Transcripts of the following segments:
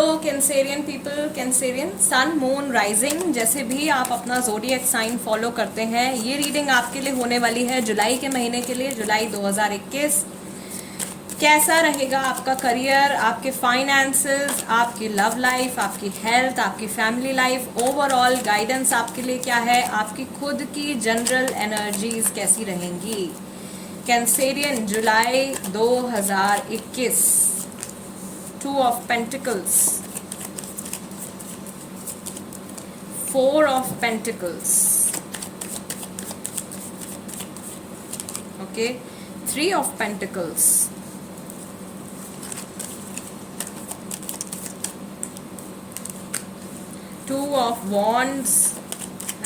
Hello Cancerian people, Cancerian sun moon rising जैसे भी आप अपना ज़ोडिएक साइन फॉलो करते हैं, ये रीडिंग आपके लिए होने वाली है जुलाई के महीने के लिए, जुलाई 2021। कैसा रहेगा आपका करियर, आपके फाइनेंसेस, आपकी लव लाइफ, आपकी हेल्थ, आपकी फैमिली लाइफ, ओवरऑल गाइडेंस आपके लिए क्या है, आपकी खुद की जनरल एनर्जीज कैसी रहेंगी। Cancerian July 2021। Two of Pentacles, Four of Pentacles, okay, Three of Pentacles, Two of Wands,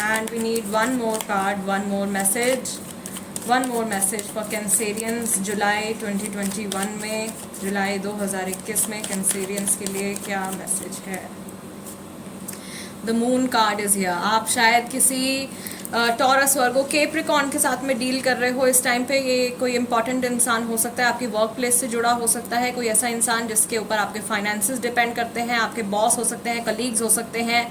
and we need one more card, one more message for Cancerians जुलाई 2021 में, जुलाई 2021 में कैंसेरियंस के लिए क्या मैसेज है। The moon card is here. आप शायद किसी Taurus Virgo Capricorn के साथ में डील कर रहे हो इस टाइम पे। ये कोई इंपॉर्टेंट इंसान हो सकता है, आपकी वर्क प्लेस से जुड़ा हो सकता है, कोई ऐसा इंसान जिसके ऊपर आपके फाइनेंसेस डिपेंड करते हैं, आपके बॉस हो सकते हैं, कलीग्स हो सकते हैं,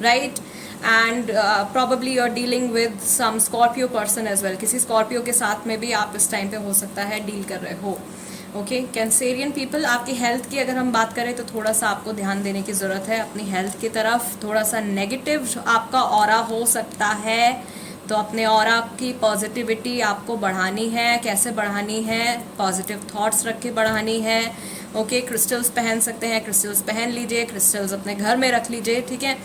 right. And probably you are dealing with some Scorpio person as well. किसी स्कॉर्पियो के साथ में भी आप इस टाइम पे हो सकता है डील कर रहे हो। ओके कैंसेरियन पीपल, आपकी हेल्थ की अगर हम बात करें तो थोड़ा सा आपको ध्यान देने की ज़रूरत है अपनी हेल्थ की तरफ। थोड़ा सा नेगेटिव आपका ऑरा हो सकता है, तो अपने ऑरा की पॉजिटिविटी आपको बढ़ानी है। कैसे बढ़ानी है? पॉजिटिव थॉट्स रख के बढ़ानी है। ओके क्रिस्टल्स पहन सकते हैं, क्रिस्टल्स पहन लीजिए, क्रिस्टल्स अपने घर में रख लीजिए, ठीक है।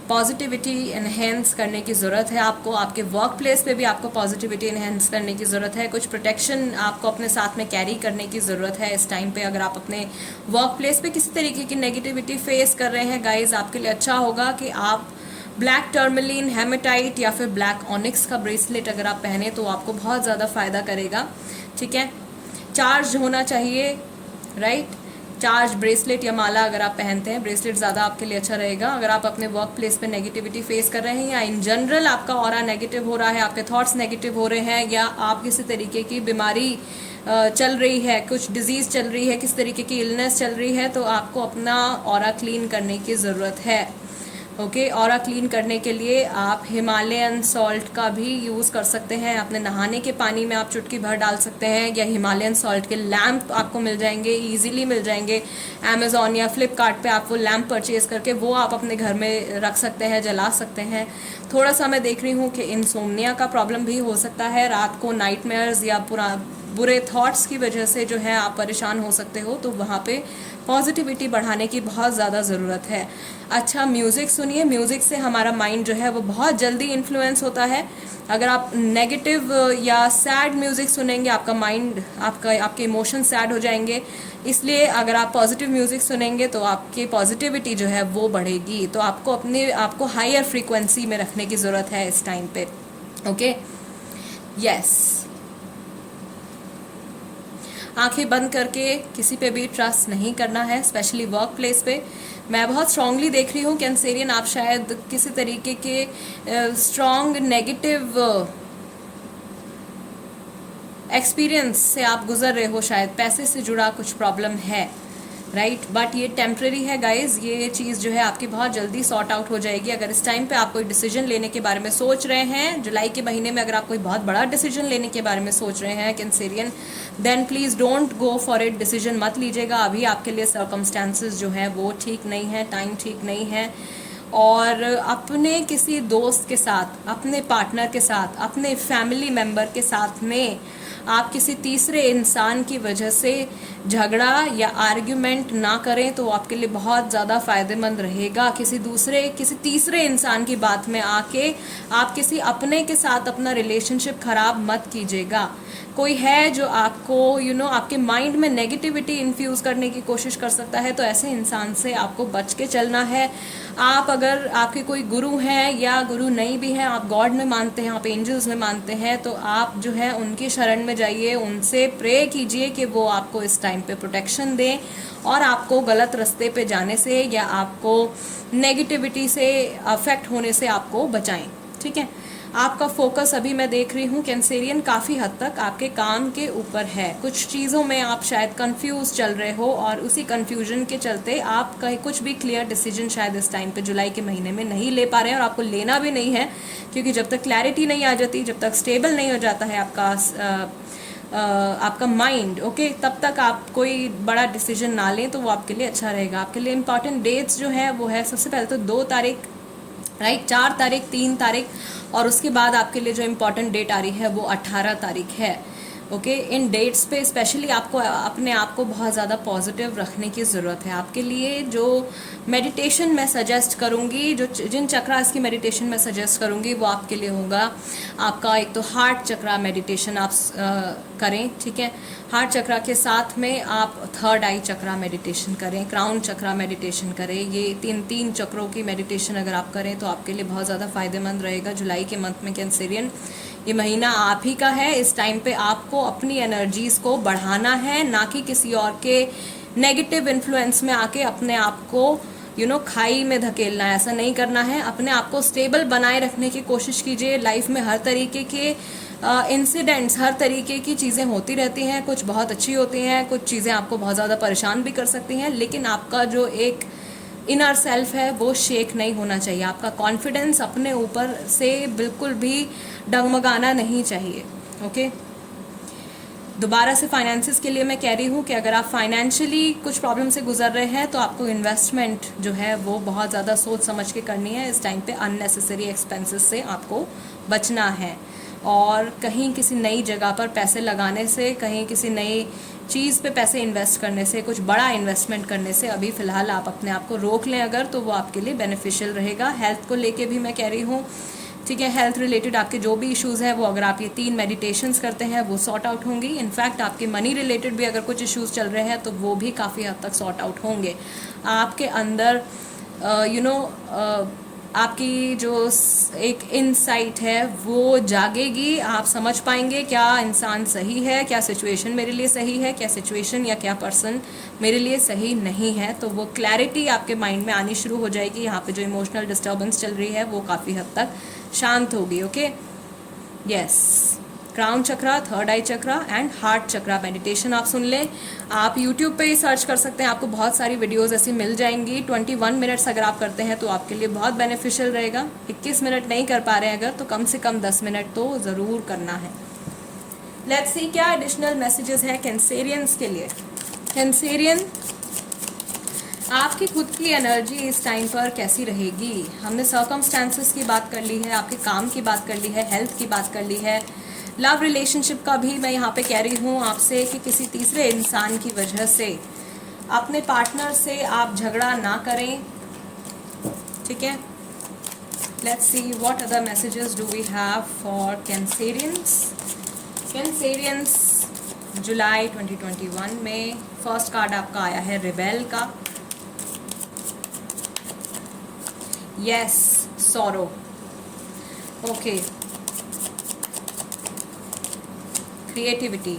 पॉजिटिविटी इन्हेंस करने की ज़रूरत है आपको। आपके वर्क प्लेस पे भी आपको पॉजिटिविटी इन्हेंस करने की ज़रूरत है। कुछ प्रोटेक्शन आपको अपने साथ में कैरी करने की ज़रूरत है इस टाइम पे। अगर आप अपने वर्क प्लेस पे किसी तरीके की नेगेटिविटी फेस कर रहे हैं गाइज, आपके लिए अच्छा होगा कि आप ब्लैक टर्मलिन, हेमेटाइट या फिर ब्लैक ऑनिक्स का ब्रेसलेट अगर आप पहने तो आपको बहुत ज़्यादा फ़ायदा करेगा, ठीक है। चार्ज होना चाहिए, राइट। चार्ज ब्रेसलेट या माला अगर आप पहनते हैं, ब्रेसलेट ज़्यादा आपके लिए अच्छा रहेगा। अगर आप अपने वर्क प्लेस पे नेगेटिविटी फेस कर रहे हैं या इन जनरल आपका ऑरा नेगेटिव हो रहा है, आपके थॉट्स नेगेटिव हो रहे हैं, या आप किसी तरीके की बीमारी चल रही है, कुछ डिजीज़ चल रही है, किस तरीके की इलनेस चल रही है, तो आपको अपना ऑरा क्लीन करने की ज़रूरत है। ओके ऑरा क्लीन करने के लिए आप हिमालयन सॉल्ट का भी यूज़ कर सकते हैं। अपने नहाने के पानी में आप चुटकी भर डाल सकते हैं, या हिमालयन सॉल्ट के लैम्प आपको मिल जाएंगे, इजीली मिल जाएंगे। अमेज़ॉन या फ्लिपकार्ट पे आप वो लैम्प परचेज़ करके वो आप अपने घर में रख सकते हैं, जला सकते हैं। थोड़ा सा मैं देख रही हूँ कि इंसोम्निया का प्रॉब्लम भी हो सकता है, रात को नाइटमेयर्स या बुरे थॉट्स की वजह से जो है आप परेशान हो सकते हो, तो वहाँ पे पॉजिटिविटी बढ़ाने की बहुत ज़्यादा ज़रूरत है। अच्छा म्यूज़िक सुनिए, म्यूज़िक से हमारा माइंड जो है वो बहुत जल्दी इन्फ्लुएंस होता है। अगर आप नेगेटिव या सैड म्यूज़िक सुनेंगे, आपका माइंड, आपके इमोशन सैड हो जाएंगे। इसलिए अगर आप पॉजिटिव म्यूज़िक सुनेंगे तो आपकी पॉजिटिविटी जो है वो बढ़ेगी। तो आपको हायर फ्रीक्वेंसी में रखने की ज़रूरत है इस टाइम पे। ओके यस, आंखें बंद करके किसी पे भी ट्रस्ट नहीं करना है, स्पेशली वर्क प्लेस पे। मैं बहुत स्ट्रांगली देख रही हूँ कैंसेरियन, आप शायद किसी तरीके के स्ट्रॉन्ग नेगेटिव एक्सपीरियंस से आप गुजर रहे हो, शायद पैसे से जुड़ा कुछ प्रॉब्लम है, राइट। बट ये टेम्प्रेरी है गाइज, ये चीज़ जो है आपकी बहुत जल्दी सॉर्ट आउट हो जाएगी। अगर इस टाइम पे आप कोई डिसीजन लेने के बारे में सोच रहे हैं जुलाई के महीने में, अगर आप कोई बहुत बड़ा डिसीजन लेने के बारे में सोच रहे हैं Cancerian, then please don't go for it. Decision मत लीजिएगा, अभी आपके लिए सर्कमस्टांसेस जो हैं वो ठीक नहीं है, टाइम ठीक नहीं है। और अपने किसी दोस्त के साथ, अपने पार्टनर के साथ, अपने फैमिली मेम्बर के साथ में आप किसी तीसरे इंसान की वजह से झगड़ा या आर्ग्यूमेंट ना करें तो आपके लिए बहुत ज़्यादा फ़ायदेमंद रहेगा। किसी तीसरे इंसान की बात में आके आप किसी अपने के साथ अपना रिलेशनशिप ख़राब मत कीजिएगा। कोई है जो आपको आपके माइंड में नेगेटिविटी इन्फ्यूज़ करने की कोशिश कर सकता है, तो ऐसे इंसान से आपको बच के चलना है। आप अगर आपके कोई गुरु हैं या गुरु नहीं भी हैं, आप गॉड में मानते हैं, आप एंजल्स में मानते हैं, तो आप जो है उनकी शरण में जाइए, उनसे प्रे कीजिए कि वो आपको इस टाइम पे प्रोटेक्शन दें और आपको गलत रास्ते पे जाने से या आपको नेगेटिविटी से अफेक्ट होने से आपको बचाएं, ठीक है। आपका फोकस अभी मैं देख रही हूँ कैंसेरियन काफ़ी हद तक आपके काम के ऊपर है। कुछ चीज़ों में आप शायद कंफ्यूज चल रहे हो और उसी कंफ्यूजन के चलते आप कहीं कुछ भी क्लियर डिसीजन शायद इस टाइम पे जुलाई के महीने में नहीं ले पा रहे हैं, और आपको लेना भी नहीं है, क्योंकि जब तक क्लैरिटी नहीं आ जाती, जब तक स्टेबल नहीं हो जाता है आपका माइंड, ओके, तब तक आप कोई बड़ा डिसीजन ना लें तो वो आपके लिए अच्छा रहेगा। आपके लिए इंपॉर्टेंट डेट्स जो है वो है सबसे पहले तो 2 तारीख, राइट, 4 तारीख, 3 तारीख, और उसके बाद आपके लिए जो इम्पॉर्टेंट डेट आ रही है वो 18 तारीख है। ओके, इन डेट्स पे स्पेशली आपको अपने आप को बहुत ज़्यादा पॉजिटिव रखने की ज़रूरत है। आपके लिए जो मेडिटेशन मैं सजेस्ट करूँगी, जो जिन चक्रास की मेडिटेशन मैं सजेस्ट करूँगी वो आपके लिए होगा आपका एक तो हार्ट चक्रा मेडिटेशन आप करें, ठीक है। हार्ट चक्रा के साथ में आप थर्ड आई चक्रा मेडिटेशन करें, क्राउन चक्रा मेडिटेशन करें। ये तीन चक्रों की मेडिटेशन अगर आप करें तो आपके लिए बहुत ज़्यादा फायदेमंद रहेगा जुलाई के मंथ में। कैंसेरियन, ये महीना आप ही का है। इस टाइम पे आपको अपनी एनर्जीज को बढ़ाना है, ना कि किसी और के नेगेटिव इन्फ्लुएंस में आके अपने आप को खाई में धकेलना है। ऐसा नहीं करना है। अपने आप को स्टेबल बनाए रखने की कोशिश कीजिए। लाइफ में हर तरीके के इंसिडेंट्स, हर तरीके की चीज़ें होती रहती हैं। कुछ बहुत अच्छी होती हैं, कुछ चीज़ें आपको बहुत ज़्यादा परेशान भी कर सकती हैं, लेकिन आपका जो एक इनर सेल्फ है वो शेक नहीं होना चाहिए। आपका कॉन्फिडेंस अपने ऊपर से बिल्कुल भी डगमगाना नहीं चाहिए। ओके, दोबारा से फाइनेंसिस के लिए मैं कह रही हूँ कि अगर आप फाइनेंशियली कुछ प्रॉब्लम से गुजर रहे हैं तो आपको इन्वेस्टमेंट जो है वो बहुत ज़्यादा सोच समझ के करनी है। इस टाइम पे अननेसेसरी एक्सपेंसेस से आपको बचना है, और कहीं किसी नई जगह पर पैसे लगाने से, कहीं किसी नई चीज़ पे पैसे इन्वेस्ट करने से, कुछ बड़ा इन्वेस्टमेंट करने से अभी फ़िलहाल आप अपने आप को रोक लें अगर, तो वो आपके लिए बेनिफिशियल रहेगा। हेल्थ को लेके भी मैं कह रही हूँ, ठीक है, हेल्थ रिलेटेड आपके जो भी इश्यूज़ हैं वो अगर आप ये 3 मेडिटेशंस करते हैं वो सॉर्ट आउट होंगी। इनफैक्ट आपके मनी रिलेटेड भी अगर कुछ इश्यूज़ चल रहे हैं तो वो भी काफ़ी हद तक सॉर्ट आउट होंगे। आपके अंदर आपकी जो एक इनसाइट है वो जागेगी। आप समझ पाएंगे क्या इंसान सही है, क्या सिचुएशन मेरे लिए सही है, क्या सिचुएशन या क्या पर्सन मेरे लिए सही नहीं है। तो वो क्लैरिटी आपके माइंड में आनी शुरू हो जाएगी। यहाँ पे जो इमोशनल डिस्टर्बेंस चल रही है वो काफ़ी हद तक शांत होगी। Okay, yes, crown chakra, third I chakra and heart chakra meditation आप सुन लें। आप यूट्यूब पे ही सर्च कर सकते हैं, आपको बहुत सारी वीडियोस ऐसी मिल जाएंगी। 21 मिनट्स अगर आप करते हैं तो आपके लिए बहुत बेनिफिशियल रहेगा। 21 मिनट नहीं कर पा रहे हैं अगर, तो कम से कम 10 मिनट तो ज़रूर करना है। लेट्स सी क्या एडिशनल मैसेजेस हैं कैंसेरियंस के लिए। कैंसेरियन, आपकी खुद की एनर्जी इस टाइम पर कैसी रहेगी। हमने सर्कमस्टांसेस की बात कर ली है, आपके काम की बात कर ली है, हेल्थ की बात कर ली है, लव रिलेशनशिप का भी मैं यहाँ पे कह रही हूँ आपसे कि किसी तीसरे इंसान की वजह से अपने पार्टनर से आप झगड़ा ना करें, ठीक है। Let's see what other messages do we have for Cancerians. Cancerians जुलाई 2021 में फर्स्ट कार्ड आपका आया है रिबेल का। Yes, sorrow, okay, creativity,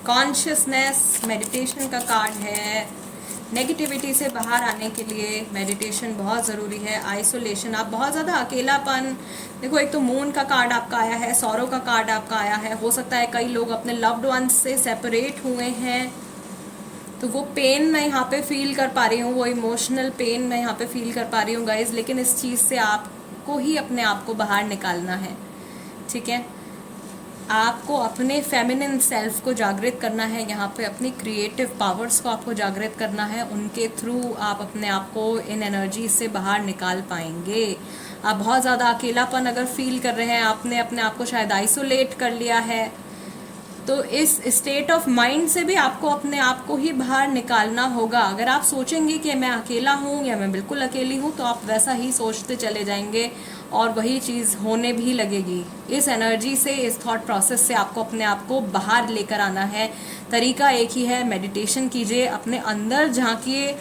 consciousness, meditation का कार्ड है। नेगेटिविटी से बाहर आने के लिए मेडिटेशन बहुत ज़रूरी है। आइसोलेशन, आप बहुत ज़्यादा अकेलापन, देखो एक तो मून का कार्ड आपका आया है, सौरो का कार्ड आपका आया है। हो सकता है कई लोग अपने लव्ड वंस से सेपरेट हुए हैं, तो वो पेन मैं यहाँ पे फील कर पा रही हूँ, वो इमोशनल पेन मैं यहाँ पे फील कर पा रही हूँ गाइज। लेकिन इस चीज़ से आपको ही अपने आप को बाहर निकालना है, ठीक है। आपको अपने फेमिनिन सेल्फ को जागृत करना है, यहाँ पे अपनी क्रिएटिव पावर्स को आपको जागृत करना है। उनके थ्रू आप अपने आप को इन एनर्जी से बाहर निकाल पाएंगे। आप बहुत ज़्यादा अकेलापन अगर फील कर रहे हैं, आपने अपने आप को शायद आइसोलेट कर लिया है, तो इस स्टेट ऑफ माइंड से भी आपको अपने आप को ही बाहर निकालना होगा। अगर आप सोचेंगे कि मैं अकेला हूँ या मैं बिल्कुल अकेली हूँ, तो आप वैसा ही सोचते चले जाएंगे और वही चीज़ होने भी लगेगी। इस एनर्जी से, इस थॉट प्रोसेस से आपको अपने आप को बाहर लेकर आना है। तरीका एक ही है, मेडिटेशन कीजिए, अपने अंदर झांकिए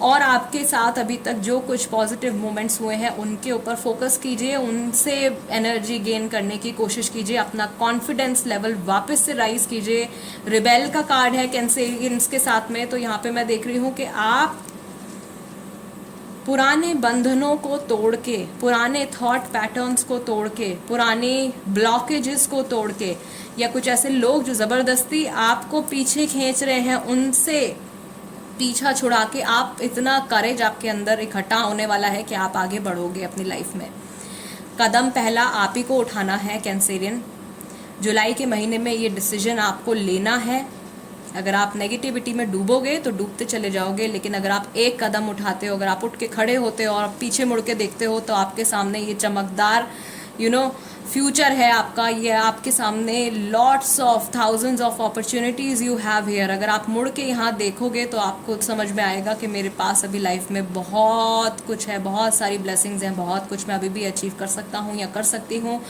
और आपके साथ अभी तक जो कुछ पॉजिटिव मोमेंट्स हुए हैं उनके ऊपर फोकस कीजिए, उनसे एनर्जी गेन करने की कोशिश कीजिए, अपना कॉन्फिडेंस लेवल वापस से राइज कीजिए। रिबेल का कार्ड है कैंसेरियंस के साथ में, तो यहाँ पे मैं देख रही हूँ कि आप पुराने बंधनों को तोड़ के, पुराने थॉट पैटर्न्स को तोड़ के, पुराने ब्लॉकेजेस को तोड़ के, या कुछ ऐसे लोग जो ज़बरदस्ती आपको पीछे खींच रहे हैं, उनसे पीछा छुड़ा के आप इतना करेज आपके अंदर इकट्ठा होने वाला है कि आप आगे बढ़ोगे अपनी लाइफ में। कदम पहला आप ही को उठाना है कैंसेरियन। जुलाई के महीने में ये डिसीजन आपको लेना है। अगर आप नेगेटिविटी में डूबोगे तो डूबते चले जाओगे, लेकिन अगर आप एक कदम उठाते हो, अगर आप उठ के खड़े होते हो और पीछे मुड़ के देखते हो, तो आपके सामने ये चमकदार फ्यूचर है आपका। ये आपके सामने lots of thousands of opportunities you have here. अगर आप मुड़ के यहाँ देखोगे तो आपको समझ में आएगा कि मेरे पास अभी लाइफ में बहुत कुछ है, बहुत सारी ब्लेसिंग्स हैं, बहुत कुछ मैं अभी भी अचीव कर सकता हूँ या कर सकती हूँ।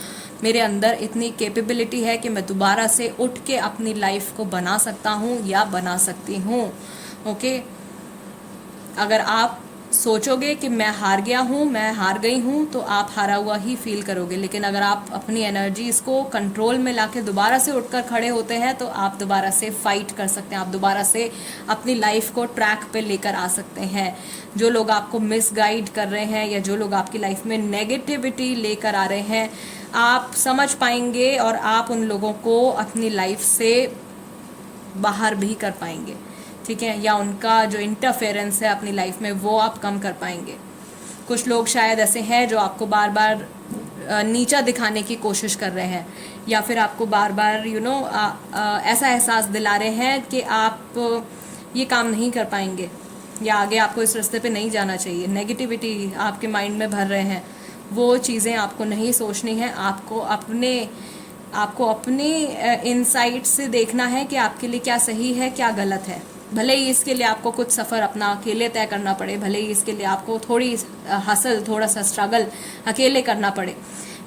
मेरे अंदर इतनी कैपेबिलिटी है कि मैं दोबारा से उठ के अपनी लाइफ को बना सकता हूँ या बना सकती हूँ। ओके, अगर आप सोचोगे कि मैं हार गया हूँ, मैं हार गई हूँ, तो आप हारा हुआ ही फील करोगे। लेकिन अगर आप अपनी एनर्जीज को कंट्रोल में लाके दोबारा से उठकर खड़े होते हैं तो आप दोबारा से फाइट कर सकते हैं, आप दोबारा से अपनी लाइफ को ट्रैक पे लेकर आ सकते हैं। जो लोग आपको मिसगाइड कर रहे हैं या जो लोग आपकी लाइफ में नेगेटिविटी लेकर आ रहे हैं, आप समझ पाएंगे और आप उन लोगों को अपनी लाइफ से बाहर भी कर पाएंगे, ठीक है, या उनका जो इंटरफेरेंस है अपनी लाइफ में वो आप कम कर पाएंगे। कुछ लोग शायद ऐसे हैं जो आपको बार बार नीचा दिखाने की कोशिश कर रहे हैं, या फिर आपको बार बार ऐसा एहसास दिला रहे हैं कि आप ये काम नहीं कर पाएंगे या आगे आपको इस रास्ते पे नहीं जाना चाहिए। नेगेटिविटी आपके माइंड में भर रहे हैं। वो चीज़ें आपको नहीं सोचनी है। आपको अपने इनसाइट से देखना है कि आपके लिए क्या सही है, क्या गलत है। भले ही इसके लिए आपको कुछ सफ़र अपना अकेले तय करना पड़े, भले ही इसके लिए आपको थोड़ी हसल, थोड़ा सा स्ट्रगल अकेले करना पड़े,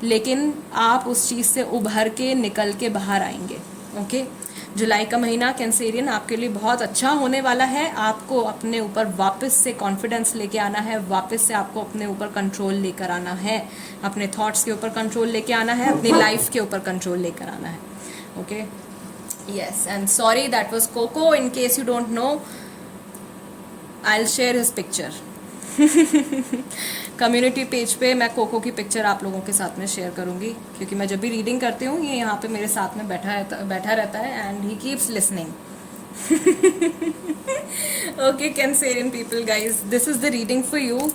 लेकिन आप उस चीज़ से उभर के निकल के बाहर आएंगे। ओके, जुलाई का महीना कैंसेरियन आपके लिए बहुत अच्छा होने वाला है। आपको अपने ऊपर वापस से कॉन्फिडेंस लेके आना है, वापस से आपको अपने ऊपर कंट्रोल लेकर आना है, अपने थॉट्स के ऊपर कंट्रोल लेके आना है, अपनी लाइफ के ऊपर कंट्रोल लेकर आना है। Okay, yes, and sorry, that was Coco. In case you don't know, I'll share his picture. Community page पे मैं कोको की पिक्चर आप लोगों के साथ में शेयर करूंगी, क्योंकि मैं जब भी रीडिंग करती हूँ ये यहाँ पे मेरे साथ में बैठा रहता है and he keeps listening. Okay Cancerian people, guys, this is the reading for you.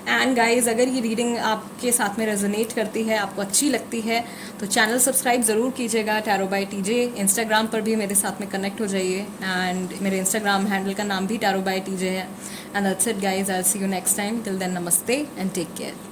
And guys, अगर ये रीडिंग आपके साथ में रेजोनेट करती है, आपको अच्छी लगती है, तो चैनल सब्सक्राइब ज़रूर कीजिएगा, टैरो बाय टीजे। इंस्टाग्राम पर भी मेरे साथ में कनेक्ट हो जाइए, एंड मेरे इंस्टाग्राम हैंडल का नाम भी टैरो बाय टीजे है। And that's it guys, I will see you next time. Till then, namaste and take care.